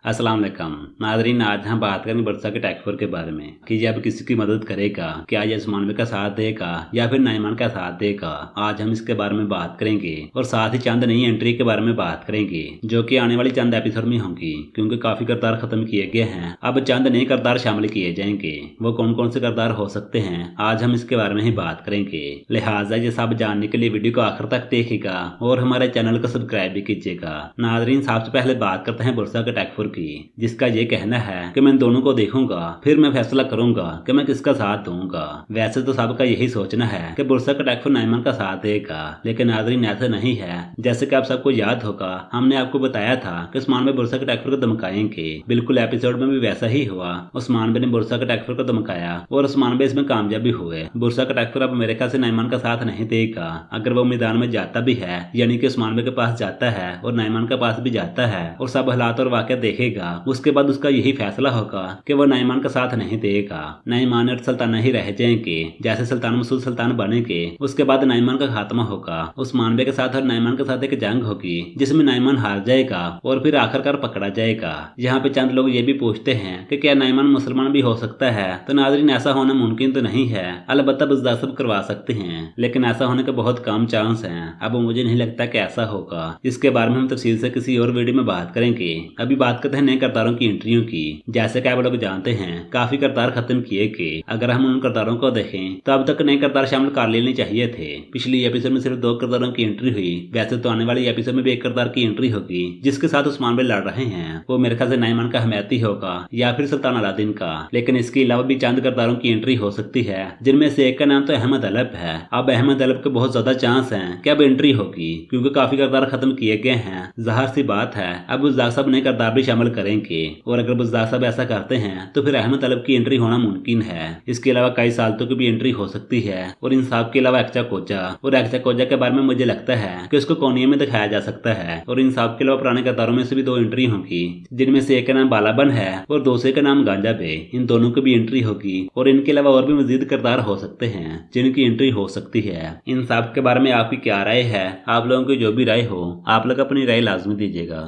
अस्सलाम वालेकुम नाज़रीन, आज हम बात करेंगे वर्षा के टैक्सफर के बारे में कि जब किसी की मदद करेगा, क्या ये उस्मान का साथ देगा या फिर नाइमान का साथ देगा। आज हम इसके बारे में बात करेंगे और साथ ही चंद नई एंट्री के बारे में बात करेंगे जो कि आने वाली चंद एपिसोड में होंगी, क्योंकि काफी किरदार खत्म किए गए हैं। अब चंद नए किरदार शामिल किए जाएंगे। वो कौन कौन से किरदार हो सकते हैं, आज हम इसके बारे में ही बात करेंगे। लिहाजा ये सब जानने के लिए वीडियो को आखिर तक देखिएगा और हमारे चैनल को सब्सक्राइब भी कीजिएगा। नाज़रीन, सबसे पहले बात करते हैं वर्षा के टैक्सफर की, जिसका ये कहना है कि मैं दोनों को देखूंगा, फिर मैं फैसला करूंगा कि मैं किसका साथ दूंगा। वैसे तो सबका यही सोचना है कि बुरसा का टैक्सफर नाइमान का साथ देगा, लेकिन नाज़रीन ऐसा नहीं है। जैसे कि आप सबको याद होगा, हमने आपको बताया था कि उस्मान भाई बुरसा के टैक्सफर को धमकाएंगे। बिल्कुल एपिसोड में भी वैसा ही हुआ। उस्मान भाई ने बुरसा के टैक्सफर को धमकाया और उस्मान भाई इसमें कामयाब भी हुए। बुरसा का टैक्सफर अब मेरे ख्याल से नाइमान का साथ नहीं देगा। अगर वो मैदान में जाता भी है, यानी कि उस्मान भाई के पास जाता है और नाइमान के पास भी जाता है और सब हालात और वाक़या देखेगा, उसके बाद उसका यही फैसला होगा कि वो नाइमान का साथ नहीं देगा। नाइमान और सुल्तान ही रह जाएंगे। जैसे सुल्तान मसूद सुल्तान बनेंगे, उसके बाद नाइमान का खात्मा होगा। उस्मान भाई के साथ और नाइमान के साथ एक जंग होगी जिसमें नाइमान हार जाएगा और फिर आखिरकार पकड़ा जाएगा। यहाँ पे चंद लोग ये भी पूछते हैं कि क्या नाइमान मुसलमान भी हो सकता है। तो नाज़रीन, ऐसा होना मुमकिन तो नहीं है, अलबत्ता बुज़दार सब करवा सकते हैं, लेकिन ऐसा होने के बहुत कम चांस हैं। अब मुझे नहीं लगता कि ऐसा होगा। इसके बारे में हम तफसील से किसी और वीडियो में बात करेंगे। अभी बात करते हैं नए किरदारों की एंट्रियों की। जैसे कि आप लोग जानते हैं, काफी किरदार खत्म किए गए। अगर हम उन किरदारों को देखें तो अब तक नए किरदार शामिल कर लेने चाहिए थे। पिछली एपिसोड में सिर्फ 2 किरदारों की एंट्री हुई। वैसे तो आने वाली एपिसोड में भी एक किरदार की एंट्री होगी जिसके साथ उस्मान भाई लड़ रहे हैं। वो मेरे ख्याल से नाइमान का हमायती होगा या फिर सुल्तान अलादीन का। लेकिन इसके अलावा भी चंद किरदारों की एंट्री हो सकती है, जिनमें से एक का नाम तो अहमद अलप है। अब अहमद अलप के बहुत ज्यादा चांस है कि अब एंट्री होगी, क्योंकि काफी किरदार खत्म किए गए हैं। जाहिर सी बात है, अब बुज़दार साहब नए किरदार भी शामिल करेंगे और अगर बुज़दार साहब ऐसा करते हैं तो फिर अहमद अलप की एंट्री होना मुमकिन है। इसके अलावा कई साल्तों की भी एंट्री हो सकती है और इन सब के अलावा एक्चा कोजा के बारे में मुझे लगता है कि उसको कोनिया में दिखाया जा सकता है। और इन सब के अलावा पुराने किरदारों में से भी 2 एंट्री होंगी, जिनमें से एक का नाम बालाबन है और दूसरे का नाम गांजा बे। इन दोनों की भी एंट्री होगी और इनके अलावा और भी मजीद किरदार हो सकते हैं जिनकी एंट्री हो सकती है। इन सब के बारे में आपकी क्या राय है? आप लोगों की जो भी राय हो, आप लोग अपनी राय लाजमी दीजिएगा।